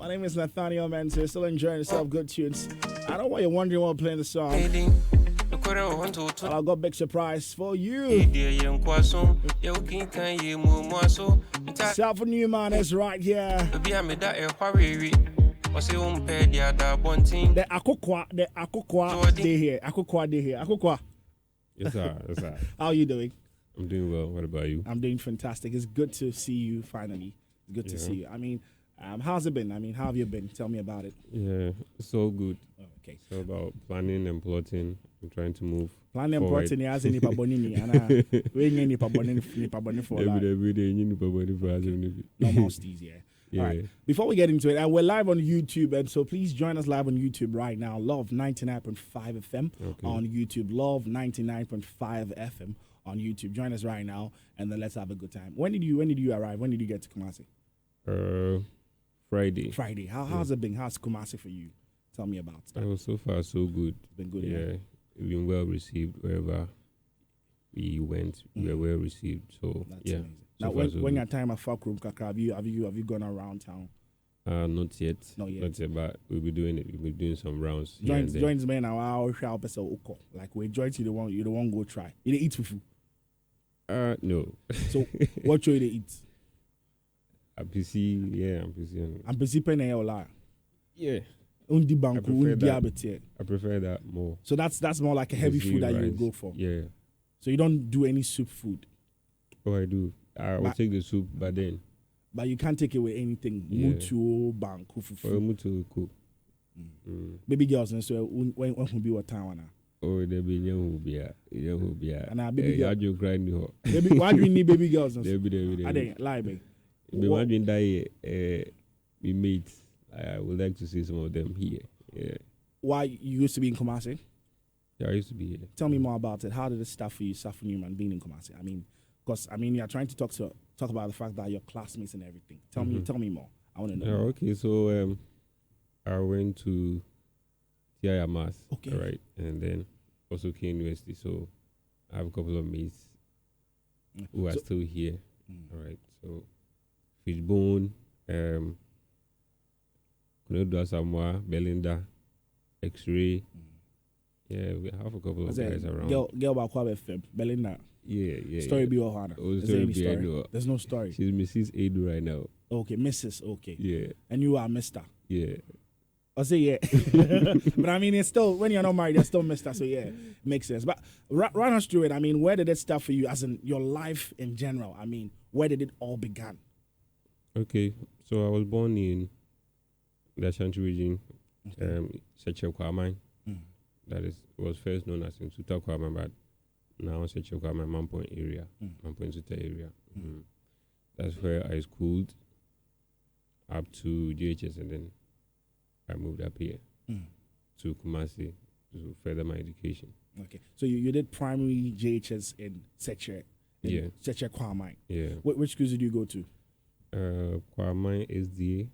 My name is Nathaniel Mentor. Still enjoying yourself. Good tunes. I know why you're wondering while playing the song. I got a big surprise for you. Safo Newman is right here. The Akokoa day here. Akokoa day here. Akokoa. Yes, sir. Yes, sir. How are you doing? I'm doing well. What about you? I'm doing fantastic. It's good to see you finally. Good to see you. I mean, how's it been? I mean, how have you been? Tell me about it. Yeah, it's all good. Oh, okay. So about planning and plotting. I'm trying to move. Planning and plotting has any pabonini and we any pabonini for every day you need pabonini for us. Normal steez, yeah. Yeah. All right. Before we get into it, we're live on YouTube, and so please join us live on YouTube right now. Love 99.5 FM on YouTube. Love 99.5 FM on YouTube. Join us right now, and then let's have a good time. When did you arrive? When did you get to Kumasi? Friday. Friday. How's it been? How's Kumasi for you? Tell me about that. So far, so good. It's been good. Yeah. We've been well received wherever we went. We were well received. So that's yeah. Amazing. Now, when your time at Fuck Room, Kakra, have you gone around town? Not yet. Not yet. Not yet, but we'll be doing it. We'll be doing some rounds. Joins me now. I'll help us out. Like we join you the one go try. You eat fufu? No. So what you eat? I'm busy. Yeah, I'm busy. I'm busy paying a lot. Yeah. Undi banku, undi abete. I prefer that more. So that's more like a heavy food that you would go for. Yeah. So you don't do any soup food. Oh, I do. I will take the soup, but you can't take it with anything. Yeah. Mutu, banku, fufu. Mutu, cook. Baby girls, and so when will be what town now? Oh, there be young who be and our baby girl. You grind you. Baby, why do you need baby girls? There be. I didn't lie, baby. Be wondering that we made. I would like to see some of them here. Yeah. Why you used to be in Kumasi? Yeah, I used to be here. Tell me more about it. How did it start for you, Safo Newman, being in Kumasi? I mean, because you're trying to talk about the fact that your classmates and everything. Tell me more. I want to know. Yeah, okay, so I went to TIA Mass. Okay. Right, and then also King University. So I have a couple of mates who are still here. All right, so Fishbone, Kunodo Samoa, Belinda, X-Ray. Yeah, we have a couple of guys around. Girl Bakwa FM, Belinda. Yeah. Story be Ohana. Is there any story? There's no story. She's Mrs. Edu right now. Okay, Mrs. Okay. Yeah. And you are Mr. Yeah. I say yeah. But I mean, it's still, when you're not married, you're still Mr. So yeah, makes sense. But run us through it. I mean, where did it start for you, as in your life in general? I mean, where did it all begin? Okay, so I was born in the Ashanti region, Seche Kwamai. That was first known as in Suta Kwamai, but now Seche Kwamai, Mampoint area, Mampoint Suta area. That's where I schooled up to GHS, and then I moved up here to Kumasi to further my education. Okay, so you did primary GHS in Seche. Seche Kwamai. Yeah. Which schools did you go to? Kwamai SDA,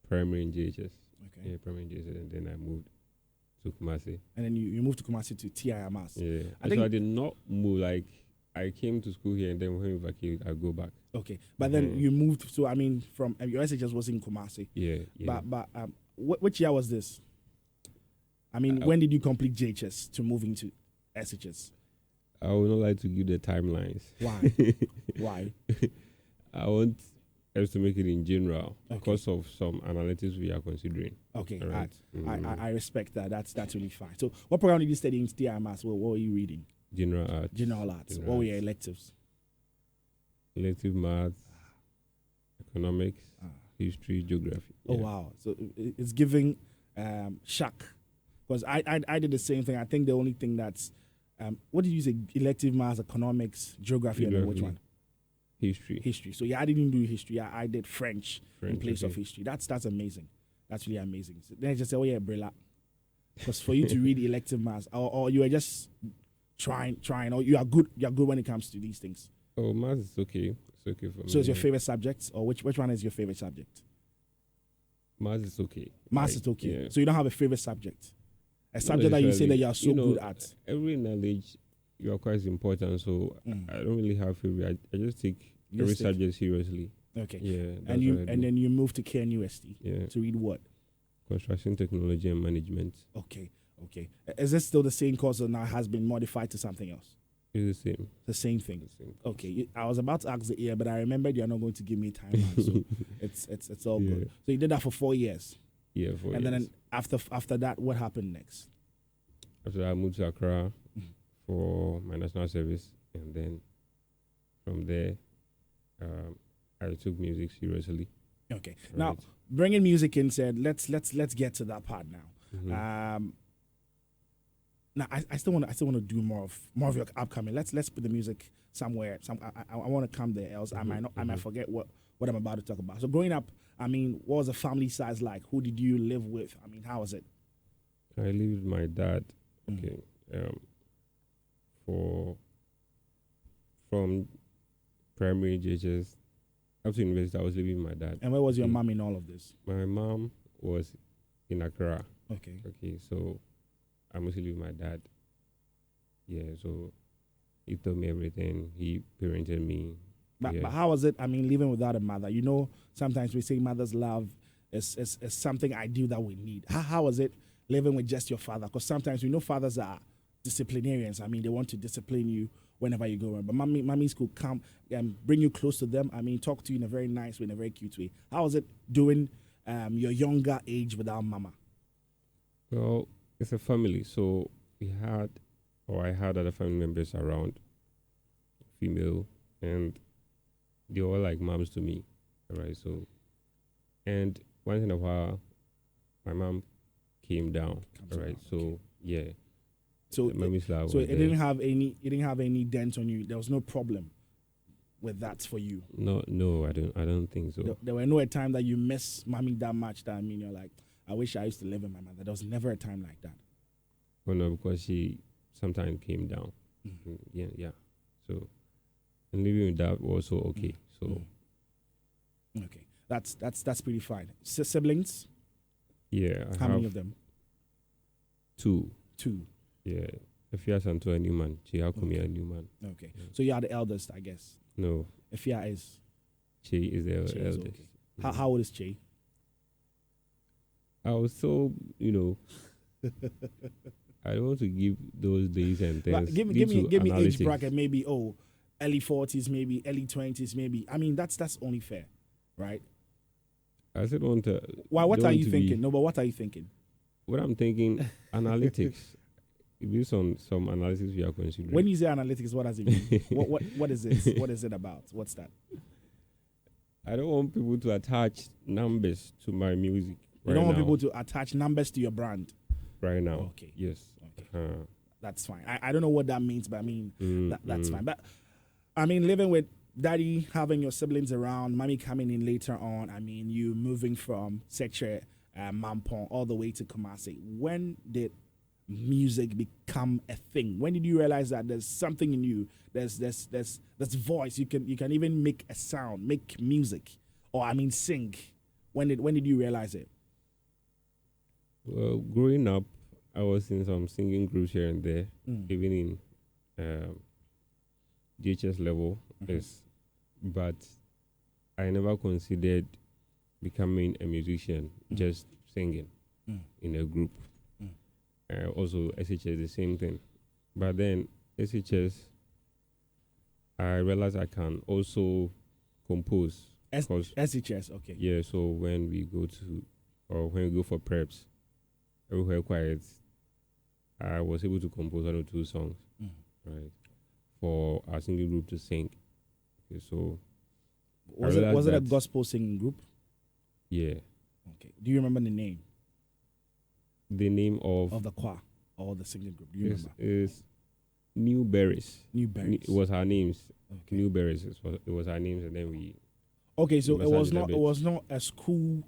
primary in GHS. Okay. Yeah, primary in GHS, and then I moved to Kumasi. And then you moved to Kumasi to TIA Mass. Yeah. I did not move, like, I came to school here, and then when we vacated, I go back. Okay. But then you moved, so I mean, from your SHS was in Kumasi. Yeah. But which year was this? I mean, when did you complete JHS to move into SHS? I would not like to give the timelines. Why? Why? I want us to make it in general because of some analytics we are considering. Okay, right. I respect that. That's really fine. So, what program did you study in TIMAS? What were you reading? General arts. General arts. What were your electives? Elective maths, economics, history, geography. Oh wow! So it's giving shock, because I did the same thing. I think the only thing that's what did you say? Elective maths, economics, geography. And which one? History. So yeah, I didn't do history. I did French in place of history. That's amazing. That's really amazing. So then I just say, oh yeah, Brilla. Because for you to read elective maths, or you are just trying, or you are good when it comes to these things. Oh, maths is okay. It's okay for me. So it's your favorite subject, or which one is your favorite subject? Maths is okay. Maths is okay. Yeah. So you don't have a favorite subject? A subject that you say that you are so good at? Every knowledge you are quite important, so I don't really have favorite. I just take every subject seriously. Okay. Yeah. And then you moved to KNUST. Yeah. To read what? Construction technology and management. Okay. Is this still the same course or now has been modified to something else? It's the same. The same thing. The same. Okay. I was about to ask the year, but I remembered you're not going to give me time. So it's all good. So you did that for 4 years. Yeah, 4 years. And then after that, what happened next? After that, I moved to Accra for my national service, and then from there, I took music seriously. Okay. Right. Now, bringing music in said, let's get to that part now. Mm-hmm. Now, I still want to do more of your upcoming. Let's put the music somewhere. I want to come there, else I might forget what I'm about to talk about. So growing up, I mean, what was the family size like? Who did you live with? I mean, how was it? I lived with my dad. Okay. From primary JHS up to university, I was living with my dad. And where was your mom in all of this? My mom was in Accra. Okay. So I mostly live with my dad. Yeah, so he told me everything. He parented me. But how was it? I mean, living without a mother. You know, sometimes we say mother's love is something ideal that we need. How was it living with just your father? Because sometimes we know fathers are disciplinarians. I mean, they want to discipline you whenever you go around. But mommies could come and bring you close to them. I mean, talk to you in a very nice way, in a very cute way. How was it doing your younger age without mama? Well, it's a family. So I had other family members around, female, and they were like moms to me, right? So, and once in a while, my mom came down, right? So, okay. Yeah. So it didn't have any dent on you. There was no problem with that for you. No, I don't think so. There were no time that you miss mommy that much. That I mean, you're like, I wish I used to live with my mother. There was never a time like that. Oh no, because she sometimes came down. Mm-hmm. Yeah. So, and living with that was also okay. So, okay, that's pretty fine. Siblings? Yeah. How many of them? Two. Yeah. Efia Santo Newman. Akokoa Newman. Okay. Yeah. So you are the eldest, I guess. No. Efia is. Che is the eldest. Okay. How old is Che? I was so, I don't want to give those days and things. Give me age bracket, maybe early 40s, maybe early 20s, maybe. I mean, that's only fair, right? I said want to. Why? What are you thinking? No, but what are you thinking? What I'm thinking, analytics. Based on some analysis we are considering. When you say analytics, what does it mean? what is it? What is it about? What's that? I don't want people to attach numbers to my music. You don't want people to attach numbers to your brand. Right now. Okay. Yes. Okay. That's fine. I don't know what that means, but I mean that's fine. But I mean, living with daddy, having your siblings around, mommy coming in later on. I mean, you moving from Seche, Mampong all the way to Kumasi. When did music become a thing? When did you realize that there's something in you? There's voice. You can even make a sound, make music, or I mean sing. When did you realize it? Well, growing up, I was in some singing groups here and there, even in DHS level. But I never considered becoming a musician, just singing in a group. Also, SHS, the same thing. But then, SHS, I realized I can also compose. SHS, okay. Yeah, so when we go for preps, everywhere quiet, I was able to compose 1 or 2 songs, right, for our singing group to sing. Okay, so was it a gospel singing group? Yeah. Okay. Do you remember the name? The name of the choir or the singing group? Do you remember? Is New Berries. New Berries. It was our names. Okay. New Berries. It was our names, and then we. Okay, so it was not a school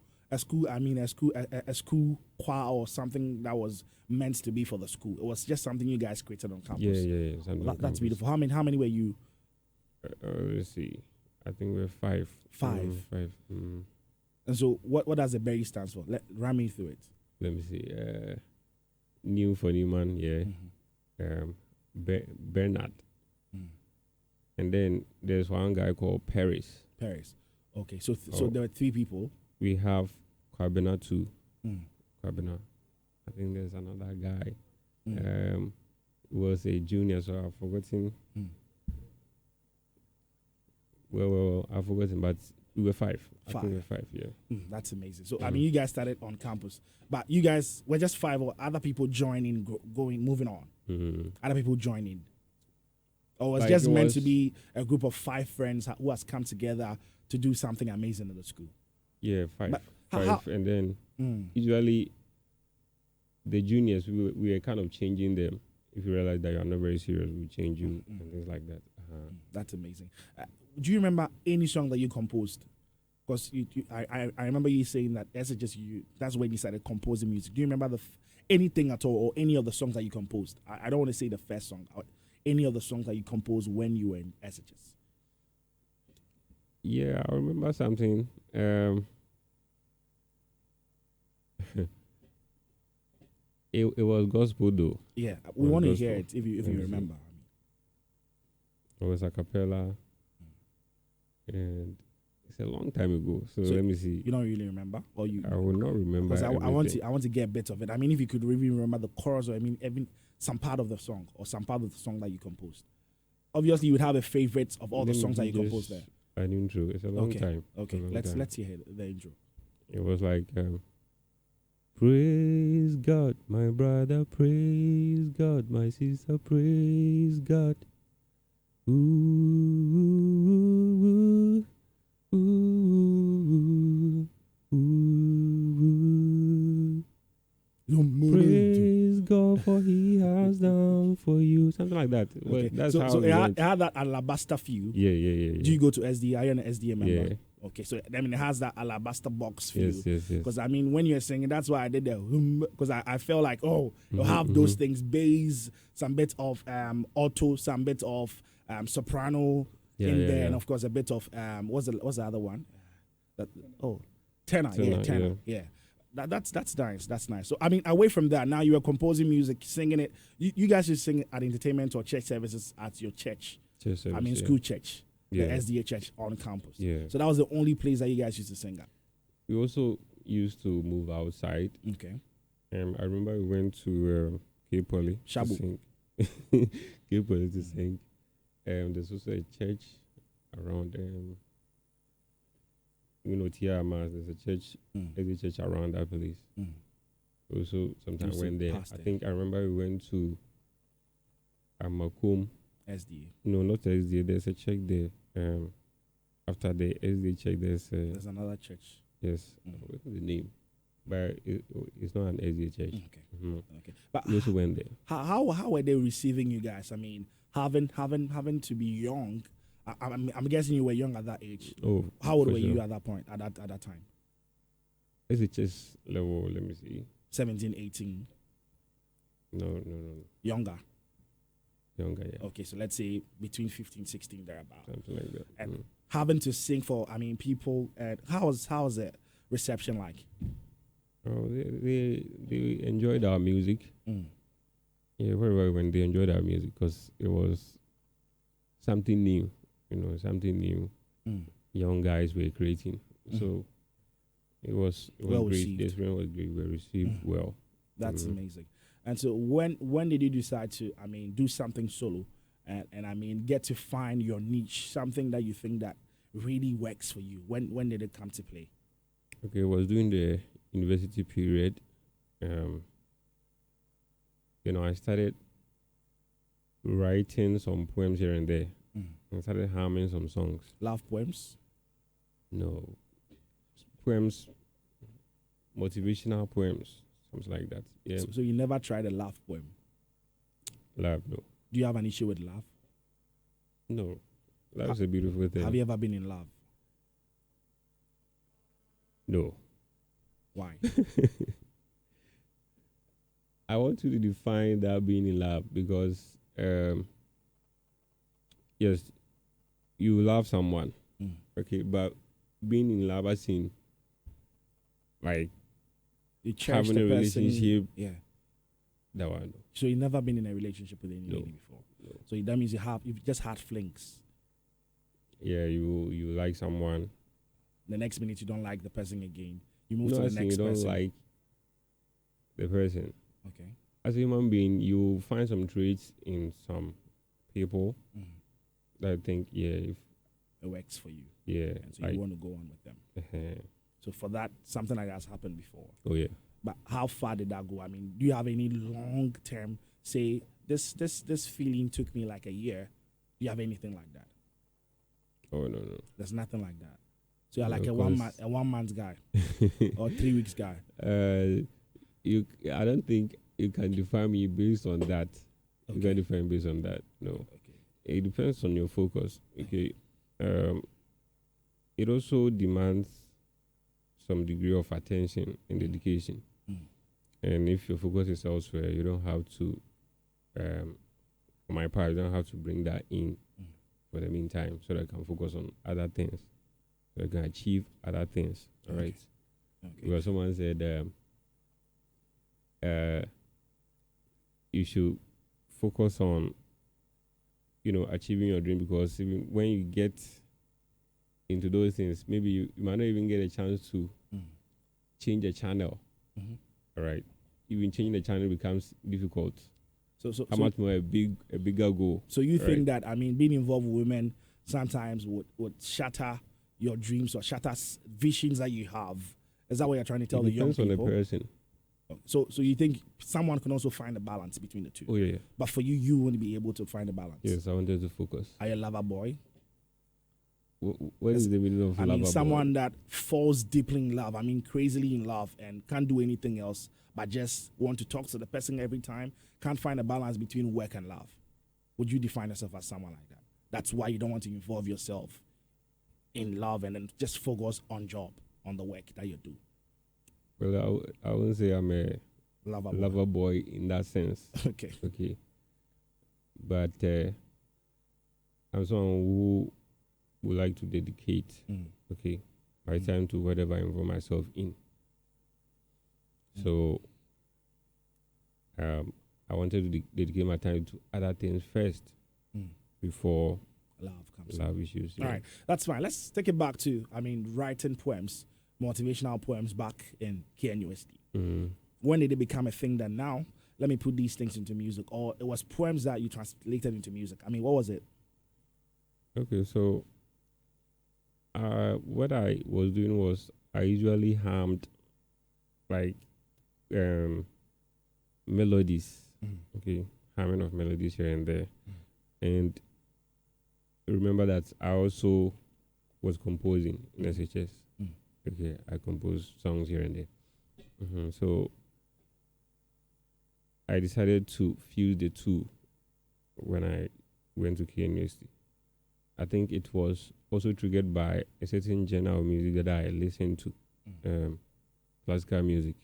choir or something that was meant to be for the school. It was just something you guys created on campus. Yeah. That's beautiful. How many were you? Let's see. I think we're 5. 5. 5. And so, what does the Berry stands for? Run me through it. Let me see. New for Newman, yeah. Bernard. And then there's one guy called Paris. Okay, so there were 3 people. We have Kwabena too. Mm. Kwabena. I think there's another guy. Mm. Was a junior, so I've forgotten. Mm. Well, I've forgotten, but we were 5. 5. I think we were 5, yeah. That's amazing. So, I mean, you guys started on campus, but you guys were just 5 or other people joining, moving on? Mm-hmm. Other people joining? Or was Like just meant to be a group of 5 friends who has come together to do something amazing at the school? Yeah, 5. But 5. And then usually the juniors, we were kind of changing them. If you realize that you are not very serious, we change you and things like that. That's amazing. Do you remember any song that you composed? Because I remember you saying that that's when you started composing music. Do you remember anything at all, or any of the songs that you composed? I don't want to say the first song. Any of the songs that you composed when you were in SHS? Yeah, I remember something. It was gospel though. Yeah, we want to hear it if you remember. It was a cappella, and it's a long time ago. So let me see. You don't really remember, or you? I will not remember. Because I want to get a bit of it. I mean, if you could really remember the chorus, or I mean, even some part of the song, or some part of the song that you composed. Obviously, you would have a favorite of all the songs that you composed there. An intro. It's a long time. Okay, let's hear the intro. It was like, praise God, my brother, praise God, my sister, praise God. Ooh, ooh, ooh, ooh, ooh, ooh. Praise God for He has done for you. Something like that. Okay. Well, that's how so it had that alabaster feel. Yeah. Do you go to SDA? Are you an SDA member? Yeah. Okay, so I mean, it has that alabaster box feel. Yes. Because I mean, when you're singing, that's why I did the because I felt like, you'll have those things, bass, some bit of alto, some bit of soprano in there, and of course a bit of what's the other one? Tenor. Yeah. That's nice. That's nice. So I mean, away from that, now you are composing music, singing it. You guys should sing at entertainment or church services at your church. School church. The SDA church on campus. Yeah. So that was the only place that you guys used to sing at. We also used to move outside. Okay. I remember we went to Cape Poly to sing. Cape Poly to sing. There's also a church around Tiamas. There's a church, SDA church around that place. Also, sometimes went there. I think I remember we went to Akokoa. SDA. No, not SDA. There's a church there. After the SDA church, there's another church. Yes, what's the name? But it's not an SDA church. Okay. Okay. But we also went there. How were they receiving you guys? I mean, having to be young. I'm guessing you were young at that age. Oh, how old were you at that point? At that time? SHS level. Let me see. 17, 18. No. Younger, yeah. Okay, so let's say between 15, 16, thereabout. Something like that. And having to sing for, people, how was the reception like? Oh, they enjoyed our music. Yeah, very well when they enjoyed our music because it was something new, something new. Young guys were creating. So it was well great. Received. The experience was great. We were received well. That's amazing. And so when did you decide to, do something solo and get to find your niche, something that you think that really works for you? When did it come to play? Okay, I was doing the university period. I started writing some poems here and there. I started humming some songs. Love poems? No. Poems, motivational poems. Something like that. Yeah. So you never tried a love poem? Love, no. Do you have an issue with love? No. Love is a beautiful thing. Have you ever been in love? No. Why? I want you to define that being in love because, yes, you love someone. Okay, but being in love, I seen like you cherish having the a person, relationship. Yeah. That one. So you've never been in a relationship with any lady before. No. So that means you've just had flings. Yeah, you like someone, The next minute you don't like the person again. You move No, to I the think next you don't person. like the person. Okay. As a human being, you find some traits in some people that I think, if it works for you. Yeah. And so you want to go on with them. So for that, something like that has happened before. Oh yeah. But how far did that go? I mean, do you have any long term, say, this feeling took me like a year? Do you have anything like that? Oh no. There's nothing like that. So you're No, like a 1 month guy or 3 weeks guy. I don't think you can define me based on that. Okay. You can define me based on that. No. Okay. It depends on your focus. Okay. It also demands some degree of attention and dedication. And if your focus is elsewhere, you don't have to, for my part, you don't have to bring that in for the meantime so that I can focus on other things, so I can achieve other things. All right. Okay. Because someone said you should focus on, achieving your dream, because even when you get into those things, maybe you might not even get a chance to change the channel. All right. Even changing the channel becomes difficult. So how much more a bigger goal. So you think that, I mean, being involved with women sometimes would shatter your dreams or shatter visions that you have? Is that what you're trying to tell the young people? Depends on the person. So you think someone can also find a balance between the two? Oh yeah. But for you won't be able to find a balance. Yes, I wanted to focus. Are you a lover boy? What is the meaning of lover boy? I mean, someone that falls deeply in love. I mean, crazily in love and can't do anything else but just want to talk to the person every time. Can't find a balance between work and love. Would you define yourself as someone like that? That's why you don't want to involve yourself in love and then just focus on job, on the work that you do. Well, I wouldn't say I'm a lover boy in that sense. Okay. But I'm someone who would like to dedicate, my time to whatever I involve myself in. So I wanted to dedicate my time to other things first before love issues. Yeah. All right, that's fine. Let's take it back to, writing poems, motivational poems back in KNUST. When did it become a thing that now, let me put these things into music? Or it was poems that you translated into music? I mean, what was it? Okay, so what I was doing was I usually harmed like melodies, harming of melodies here and there. And remember that I also was composing in SHS. Okay, I compose songs here and there. So I decided to fuse the two when I went to KNUST. I think it was also triggered by a certain genre of music that I listened to, classical music.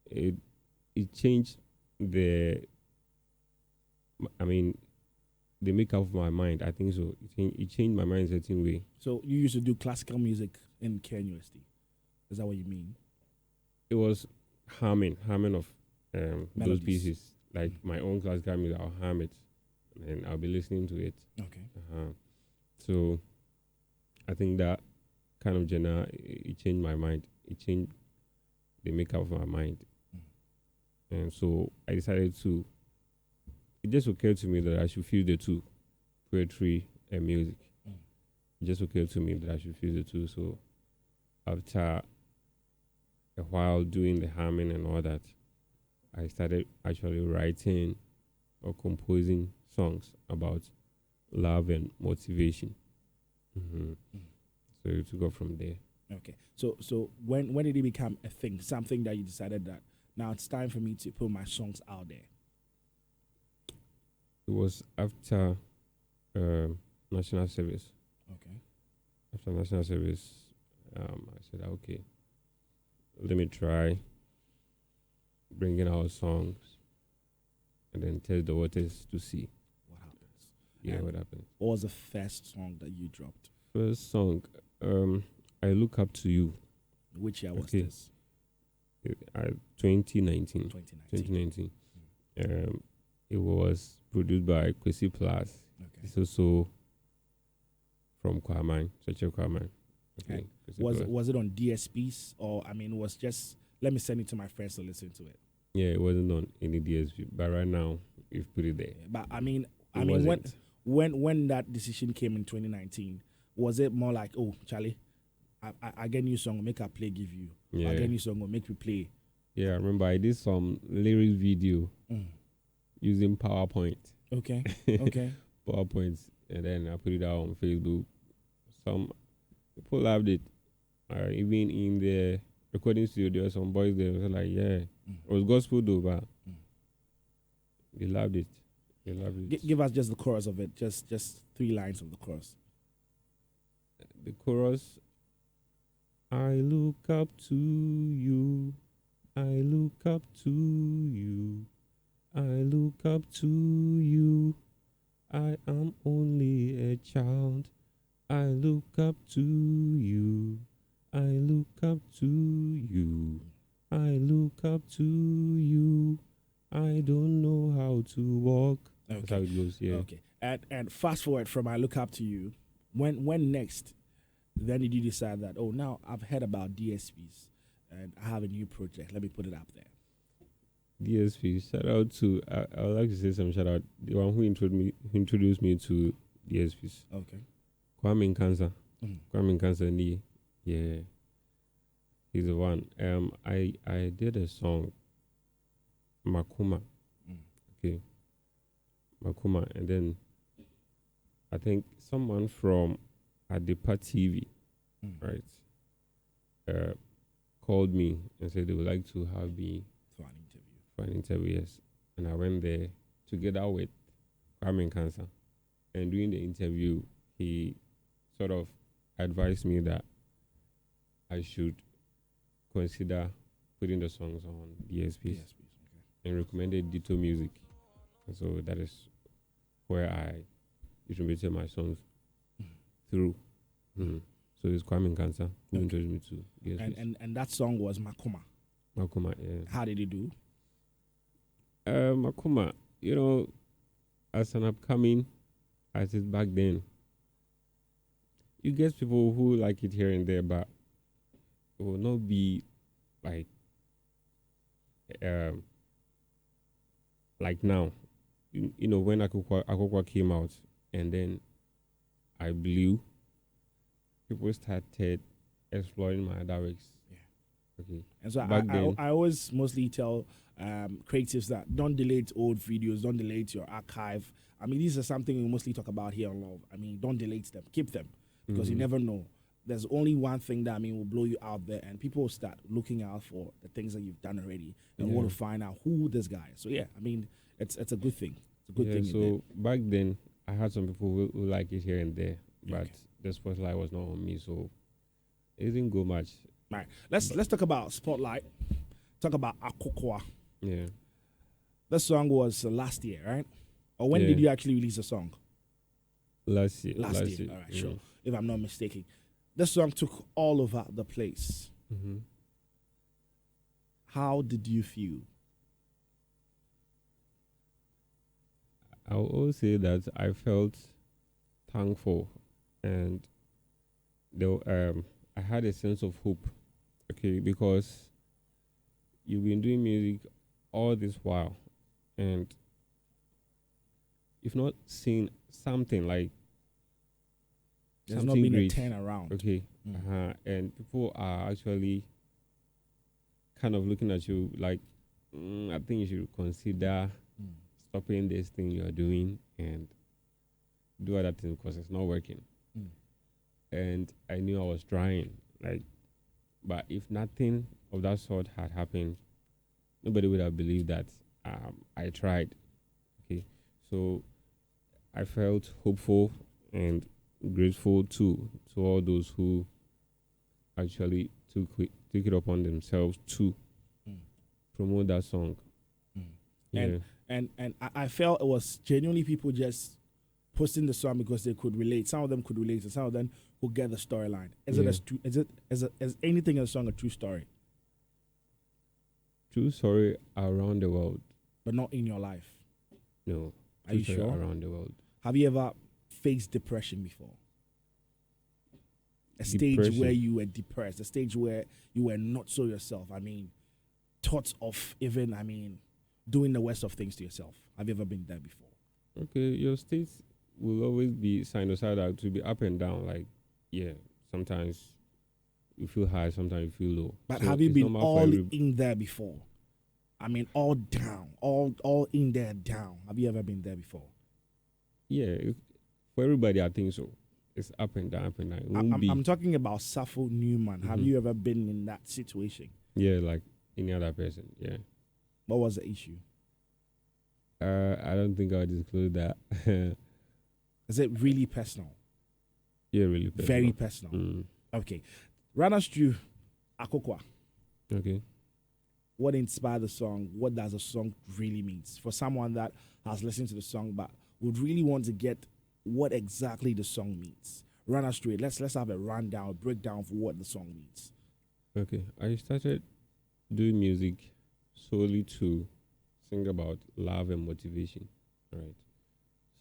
It changed the makeup of my mind. I think so. It changed my mind in a certain way. So you used to do classical music in KNUST. Is that what you mean? It was harming of those pieces. Like my own classical music, I'll harm it. And I'll be listening to it. Okay. So I think that kind of genre, it changed my mind. It changed the makeup of my mind. And so I decided to, it just occurred to me that I should fuse the two, poetry and music. It just occurred to me that I should fuse the two. So after a while doing the harming and all that, I started actually writing or composing songs about love and motivation. So it took off from there. Okay. So when did it become a thing? Something that you decided that now it's time for me to put my songs out there? It was after national service. Okay. After national service, I said, okay, let me try bringing out songs and then test the waters to see what happens. Yeah, what happens. What was the first song that you dropped? First song, I Look Up to You. Which year was this? 2019. 2019. It was produced by Kwesi Plus. Okay. It's also from Kwamine, Sacha Kwamine. Okay. Was it on DSPs or was just let me send it to my friends to listen to it? Yeah, it wasn't on any DSP, but right now you've put it there. But when that decision came in 2019, was it more like, oh, Charlie, I get new song, make a play, give you. Yeah. I get new song, make me play. Yeah, I remember I did some lyrics video using PowerPoint. Okay. PowerPoints, and then I put it out on Facebook. Some people loved it. Even in the recording studio, there were some boys there who were like, yeah, it was gospel though, but they loved it. They loved it. Give us just the chorus of it, just 3 lines of the chorus. The chorus, I look up to you, I look up to you, I look up to you, I am only a child, I look up to you, I look up to you, I look up to you, I don't know how to walk. Okay. That's how it goes, yeah. Okay. And fast forward from I look up to you, when next then did you decide that, oh, now I've heard about DSPs and I have a new project, let me put it up there? DSP, shout out to, I would like to say some shout out, the one who introduced me to DSPs. Okay. Kwame Nkansa. Kwame Nkansa, yeah. He's the one. I did a song, Makuma. Okay. Makuma, and then I think someone from Adepa TV, right, called me and said they would like to have me for an interview, yes. And I went there together with Kwame Nkansa. And during the interview, he sort of advised me that I should consider putting the songs on DSPs. And recommended Ditto Music. And so that is where I distributed my songs through. So it's Kwame Nkansa who introduced me to DSPs. And that song was Makuma. Makuma, yeah. How did it do? Makuma, as an upcoming artist back then, you get people who like it here and there, but it will not be like now. When Akokoa came out and then I blew, people started exploring my other works. Yeah. Okay. And so I always mostly tell creatives that don't delete old videos, don't delete your archive. These are something we mostly talk about here on Love. Don't delete them, keep them, because you never know. There's only one thing that will blow you out there, and people will start looking out for the things that you've done already and want to find out who this guy is. So yeah, it's a good thing. It's a good thing. So back then, I had some people who like it here and there, but the spotlight was not on me, so it didn't go much. Right. Let's talk about spotlight. Talk about Akokoa. Yeah. The song was last year, right? Or when did you actually release the song? Last year. All right, sure. If I'm not mistaken. The song took all over the place. How did you feel? I will always say that I felt thankful, and I had a sense of hope, okay, because you've been doing music all this while, and you've not seen something like there's something not been great. a turnaround. Okay, and people are actually kind of looking at you like, I think you should consider stopping this thing you're doing and do other things because it's not working. And I knew I was trying, but if nothing of that sort had happened, nobody would have believed that I tried. Okay, so I felt hopeful and grateful to all those who actually took it upon themselves to promote that song. Yeah. And I felt it was genuinely people just posting the song because they could relate. Some of them could relate, and some of them could get the storyline. Is anything in the song a true story? True story around the world, but not in your life. No. Are you sure? Around the world. Have you ever faced depression before? a stage where you were depressed, a stage where you were not so yourself. I mean, thoughts of even, I mean, doing the worst of things to yourself. Have you ever been there before? Okay, your state will always be sinusoidal, to be up and down. Like, yeah, sometimes you feel high, sometimes you feel low. But so have you been all in there before? I mean, all down, all in there down. Have you ever been there before? Yeah, for everybody, I think so. It's up and down, up and down. I'm talking about Safo Newman. Have you ever been in that situation? Yeah, like any other person, yeah. What was the issue? I don't think I'll disclose that. Is it really personal? Yeah, really personal. Very personal. Okay. Run us through Akokoa. Okay. What inspired the song? What does the song really mean? For someone that has listened to the song but would really want to get what exactly the song means. Run us through it. Let's have a rundown, breakdown for what the song means. Okay. I started doing music solely to sing about love and motivation. All right.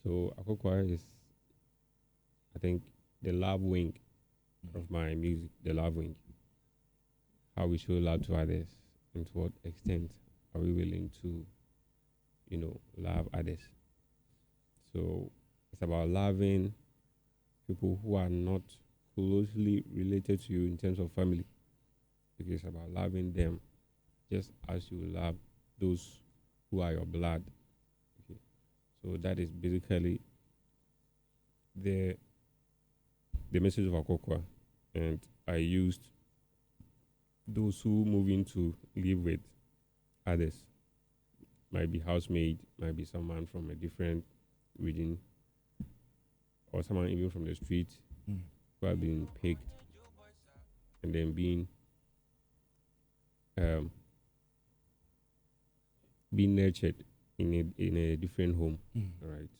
So Akokoa is, I think, the love wing of my music, the love wing. How we show love to others and to what extent are we willing to, love others. So it's about loving people who are not closely related to you in terms of family. Because it's about loving them just as you love those who are your blood. Okay. So that is basically the message of Akokoa. And I used those who move in to live with others. Might be housemaid, might be someone from a different region, or someone even from the street who have been picked and then being nurtured in a different home, right?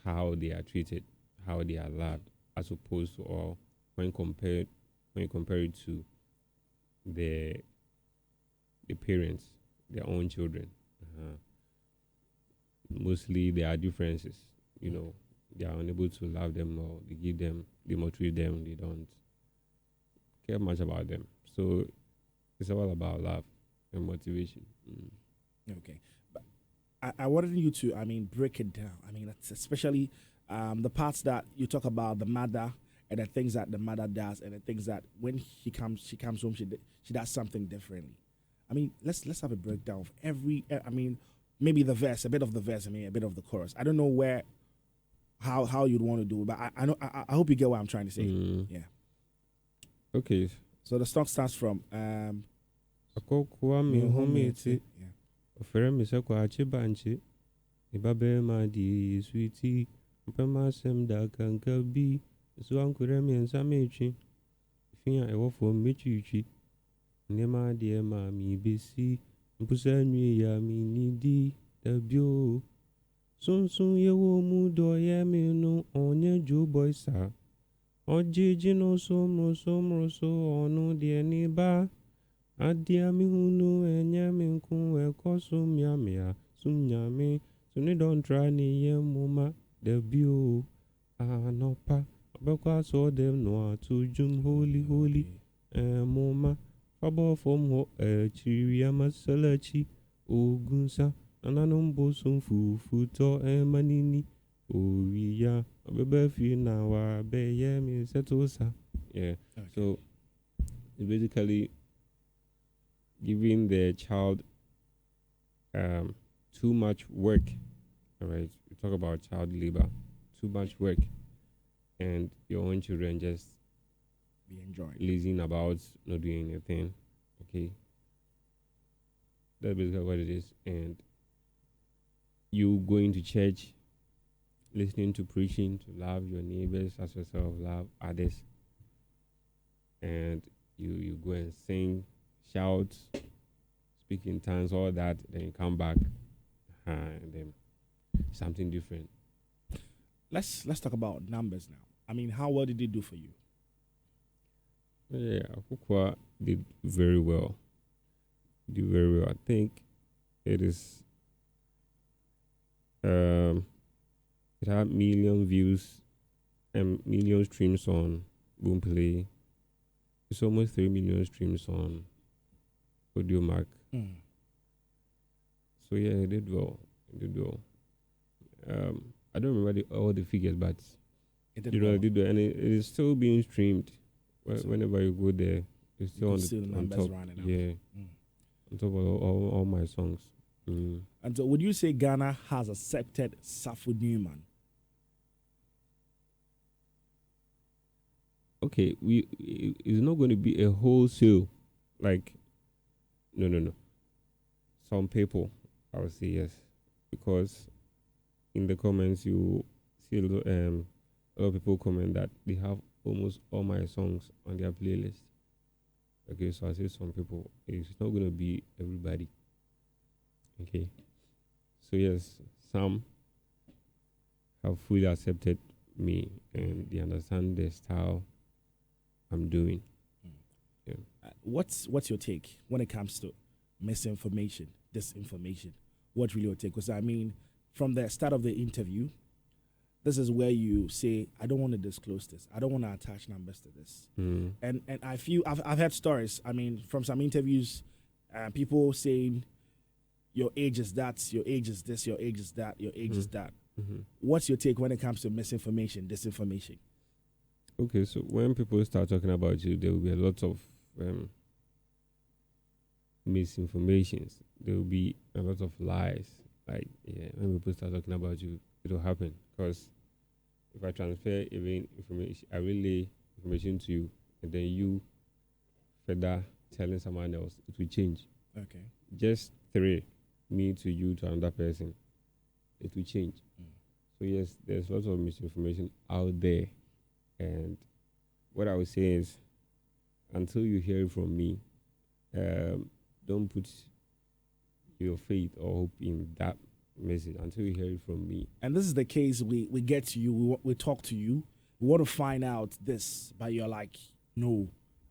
How they are treated, how they are loved, as opposed to all when you compare it to the parents, their own children. Mostly there are differences, they are unable to love them, or they maltreat them, they don't care much about them. So it's all about love and motivation. Okay. But I wanted you to, break it down. That's especially the parts that you talk about the mother and the things that the mother does and the things that when she comes home, she does something differently. Let's have a breakdown of every, maybe the verse, a bit of the verse, a bit of the chorus. I don't know how you'd want to do it, but I know, I hope you get what I'm trying to say. Yeah. Okay. So the song starts from Akokoa me homete. Ofere me se kwa chibanchi. Ibabe ma di sweetie. Mpema sem da kanka bi. So ankure me nsa mechi. Fia ewo fo mechichi. Nema die ma mi besi. Mpusa nwi ya mi nidi. Dabio. Sun ye wo mu do ye me no onye jo boy sa. Ojiji no somro so onu die ni ba. Adia mi hunu enye mi nku eko sumya sumnyame. Suni don't try ni ye muma debut anopa. Abekwa so them no to jum holy muma. Fabo from ho chiri amasalachi ogunsa. Ananumbo sumfu to manini. Owiya abebefi na wa beye mi setosa. Yeah. Okay. So it's basically giving the child too much work. All right. We talk about child labor. Too much work. And your own children just be enjoying, lazing about, not doing anything. Okay. That's basically what it is. And you going to church, listening to preaching, to love your neighbors as yourself, love others. And you go and sing, shout, speak in tongues, all that. Then you come back and then something different. Let's talk about numbers now. How well did it do for you? Yeah, Akokoa did very well. I think it is. It had million views and million streams on Boomplay It's almost 3 million streams on Audio Mac. So yeah, it did well. It did well. I don't remember all the figures, but it did well. It did well, and it is still being streamed. Whenever you go there, it's still on top. Yeah, on top of all my songs. And so, would you say Ghana has accepted Safo Newman? Okay, it's not going to be a wholesale, like, no. Some people, I would say yes, because in the comments you see a lot of people comment that they have almost all my songs on their playlist. Okay, so I say some people, it's not going to be everybody. Okay, so yes, some have fully accepted me and they understand the style I'm doing. Yeah. What's your take when it comes to misinformation, disinformation? What will your take? Because I mean, from the start of the interview, this is where you say, I don't want to disclose this. I don't want to attach numbers to this. And I feel I've heard stories. I mean, from some interviews, people saying your age is that, your age is this, your age is that, your age is that. What's your take when it comes to misinformation, disinformation? Okay, so when people start talking about you, there will be a lot of misinformations. There will be a lot of lies. Like, yeah, when people start talking about you, it will happen. Because if I transfer even information, I relay information to you, and then you further telling someone else, it will change. Okay. Just 3, me to you to another person, it will change. So yes, there's lots of misinformation out there. And what I would say is, until you hear it from me, don't put your faith or hope in that message until you hear it from me. And this is the case. We get to you. We talk to you. We want to find out this, but you're like, no,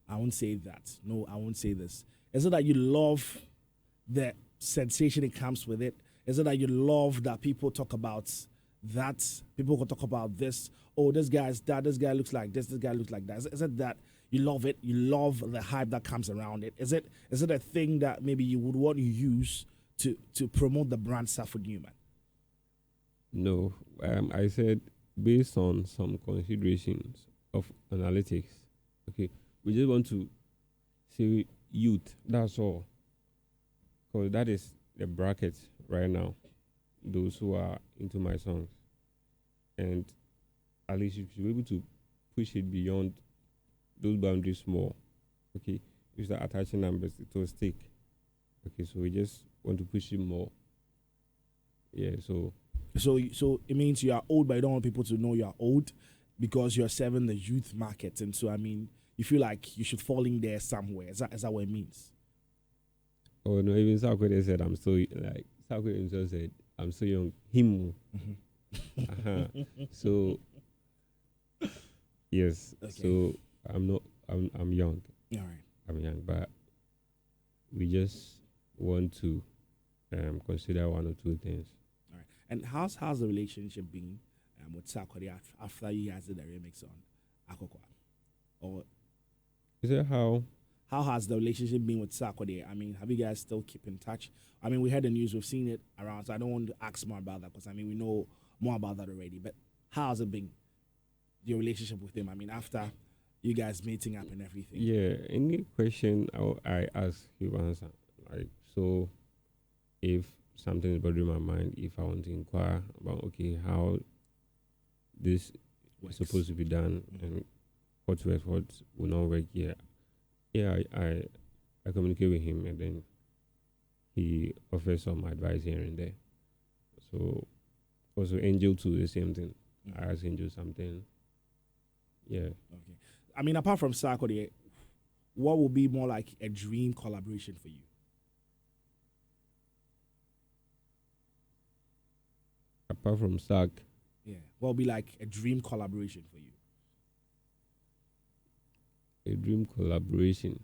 I won't say that. No, I won't say this. Is it that you love the sensation it comes with it? Is it that you love that people talk about that? People can talk about this. Oh, this guy's that. This guy looks like this. This guy looks like that. Is it that you love it? You love the hype that comes around it. Is it a thing that maybe you would want to use to promote the brand Safo Newman? No, I said based on some considerations of analytics. Okay, we just want to say youth. That's all. Because that is the bracket right now. Those who are into my songs, and at least you should be able to push it beyond those boundaries more. Okay, if you start attaching numbers, it will stick. Okay, so we just want to push it more. Yeah, so it means you are old, but you don't want people to know you are old because you're serving the youth market, and so I mean, you feel like you should fall in there somewhere. Is that what it means? Oh no, even Sakwede said I'm so like Sakwede himself said I'm so young. Him. So yes, okay. So I'm young. All right. I'm young, but we just want to consider one or two things. All right. And how's the relationship been with Sakwede after you guys did the remix on Akokoa? Or is that how? How has the relationship been with Sakwede? I mean, have you guys still keep in touch? I mean, we heard the news, we've seen it around, so I don't want to ask more about that because, I mean, we know more about that already. But how has it been, your relationship with him? I mean, after you guys meeting up and everything. Yeah, any question I ask, he will answer. Like, so if something is bothering my mind, if I want to inquire about, okay, how this is supposed to be done and what works, what will not work here. Yeah, I communicate with him and then he offers some advice here and there. So also Angel too, the same thing. I ask Angel something. Yeah. Okay. I mean, apart from Sakwede, what would be more like a dream collaboration for you? Apart from Sak. Yeah. What would be like a dream collaboration for you? A dream collaboration.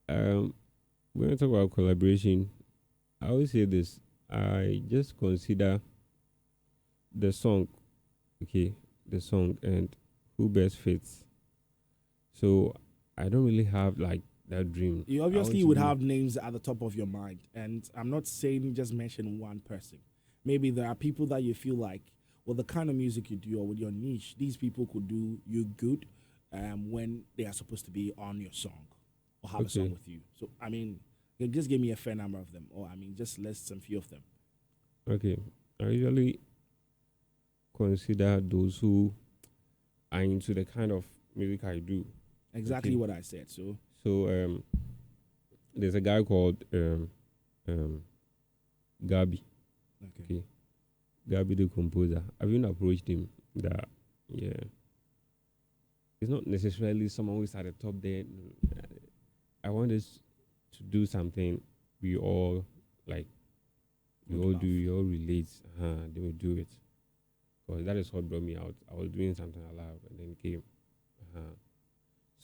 When I talk about collaboration, I always say this. I just consider the song, okay, the song and who best fits. So I don't really have like that dream. You obviously would have names at the top of your mind, and I'm not saying just mention one person. Maybe there are people that you feel like, well, the kind of music you do or with your niche, these people could do you good when they are supposed to be on your song or have a song with you. So, I mean, you just give me a fair number of them, or I mean, just list some few of them. Okay. I usually consider those who are into the kind of music I do. Exactly what I said. So there's a guy called Gabi. Okay. Gabi the composer. I've even approached him that it's not necessarily someone who's at the top there. I want us to do something we all like. We all do. We all relate. Then we do it. Because that is what brought me out. I was doing something alive and then came.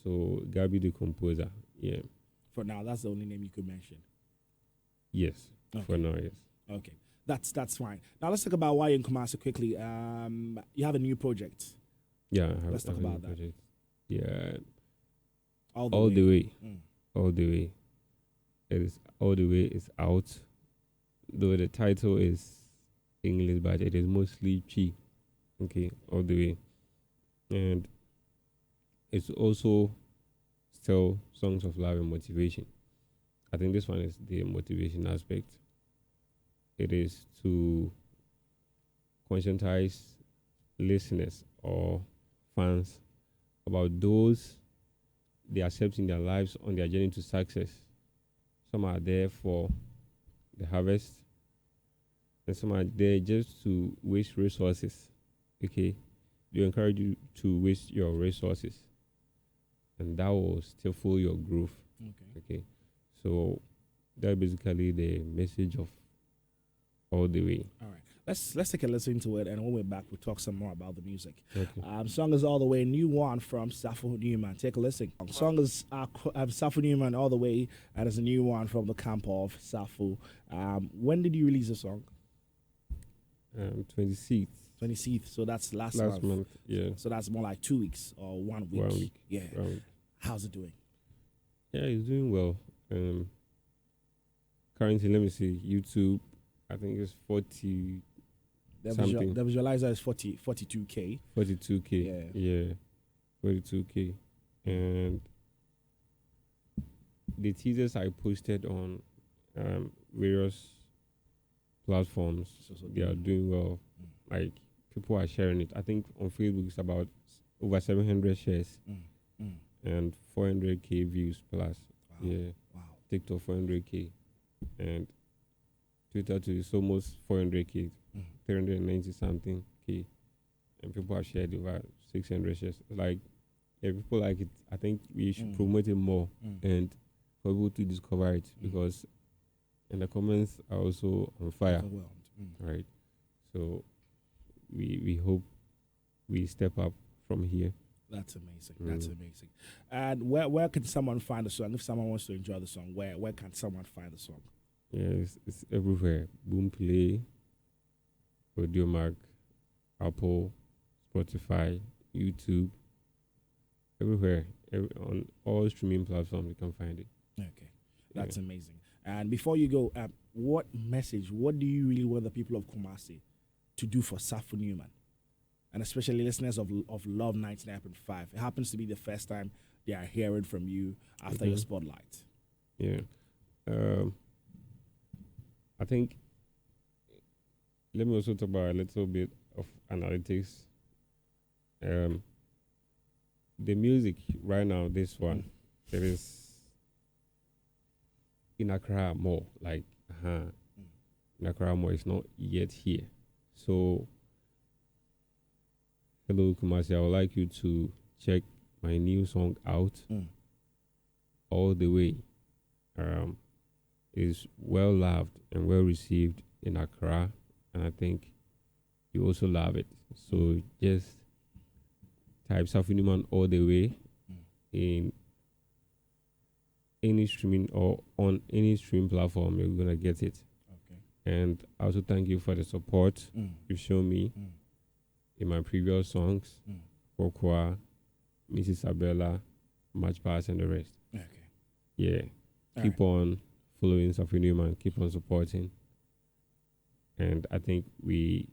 So Gabi the composer. Yeah. For now, that's the only name you could mention. Yes. Okay. For now, yes. Okay. That's fine. Now let's talk about why you're in Kumasi quickly. You have a new project. Yeah, let's talk about that. Project. Yeah. All the way. All the way. It is all the way is out. Though the title is English, but it is mostly Chi. Okay, all the way. And it's also still songs of love and motivation. I think this one is the motivation aspect. It is to conscientize listeners or fans about those they accept in their lives on their journey to success. Some are there for the harvest, and some are there just to waste resources. Okay, they encourage you to waste your resources, and that will still fuel your growth. Okay, so that's basically the message of all the way. All right. Let's take a listen to it, and when we're back, we'll talk some more about the music. Okay. Song is All the Way, new one from Safo Newman. Take a listen. Song is Safo Newman All the Way, and it's a new one from the camp of Safo. When did you release the song? 26th. 26th. So that's last month. Yeah. So that's more like 2 weeks or 1 week. 1 week. Yeah. 1 week. How's it doing? Yeah, it's doing well. Currently, let me see. YouTube, I think it's 40. The visualizer is 42K. 42K. Yeah. 42K. And the teasers I posted on various platforms, they are doing well. Like, people are sharing it. I think on Facebook it's about over 700 shares and 400K views plus. Wow. Yeah. Wow. TikTok 400K. And Twitter too is almost 400K. 390 something K, and people have shared over 600 shares. Like, if people like it, I think we should promote it more and for people to discover it, because and the comments are also on fire. Right, so we hope we step up from here. That's amazing. That's amazing. And where can someone find the song? If someone wants to enjoy the song, where can someone find the song? Yeah, it's everywhere. Boomplay, Audiomack, Apple, Spotify, YouTube, everywhere. On all streaming platforms, you can find it. Okay, that's amazing. And before you go, what do you really want the people of Kumasi to do for Safo Newman? And especially listeners of Love 99.5. It happens to be the first time they are hearing from you after your spotlight. Yeah. I think, let me also talk about a little bit of analytics. The music right now, this one, it is in Accra more. Like, in Accra more, it's not yet here. So, hello Kumasi, I would like you to check my new song out. All the Way. Is well loved and well received in Accra, and I think you also love it. So just type Safo Newman All the Way in any streaming or on any stream platform. You're gonna get it. Okay. And I also thank you for the support you've shown me in my previous songs, Akokoa, Miss Isabella, Match Pass and the rest. Okay. Yeah. Keep on following Safo Newman. Keep on supporting. And I think we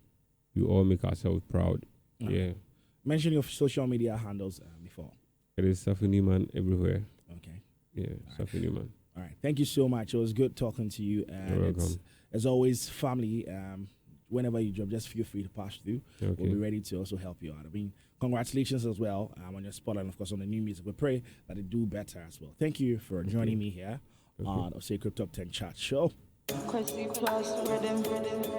all make ourselves proud. Yeah. Mention your social media handles before. It is Safo Newman everywhere. Okay. Yeah, Safo Newman. All right. Thank you so much. It was good talking to you. You're welcome. As always, family, whenever you drop, just feel free to pass through. Okay. We'll be ready to also help you out. I mean, congratulations as well on your spotlight and, of course, on the new music. We pray that they do better as well. Thank you for joining me here on Osei Crypto Top 10 Chat Show.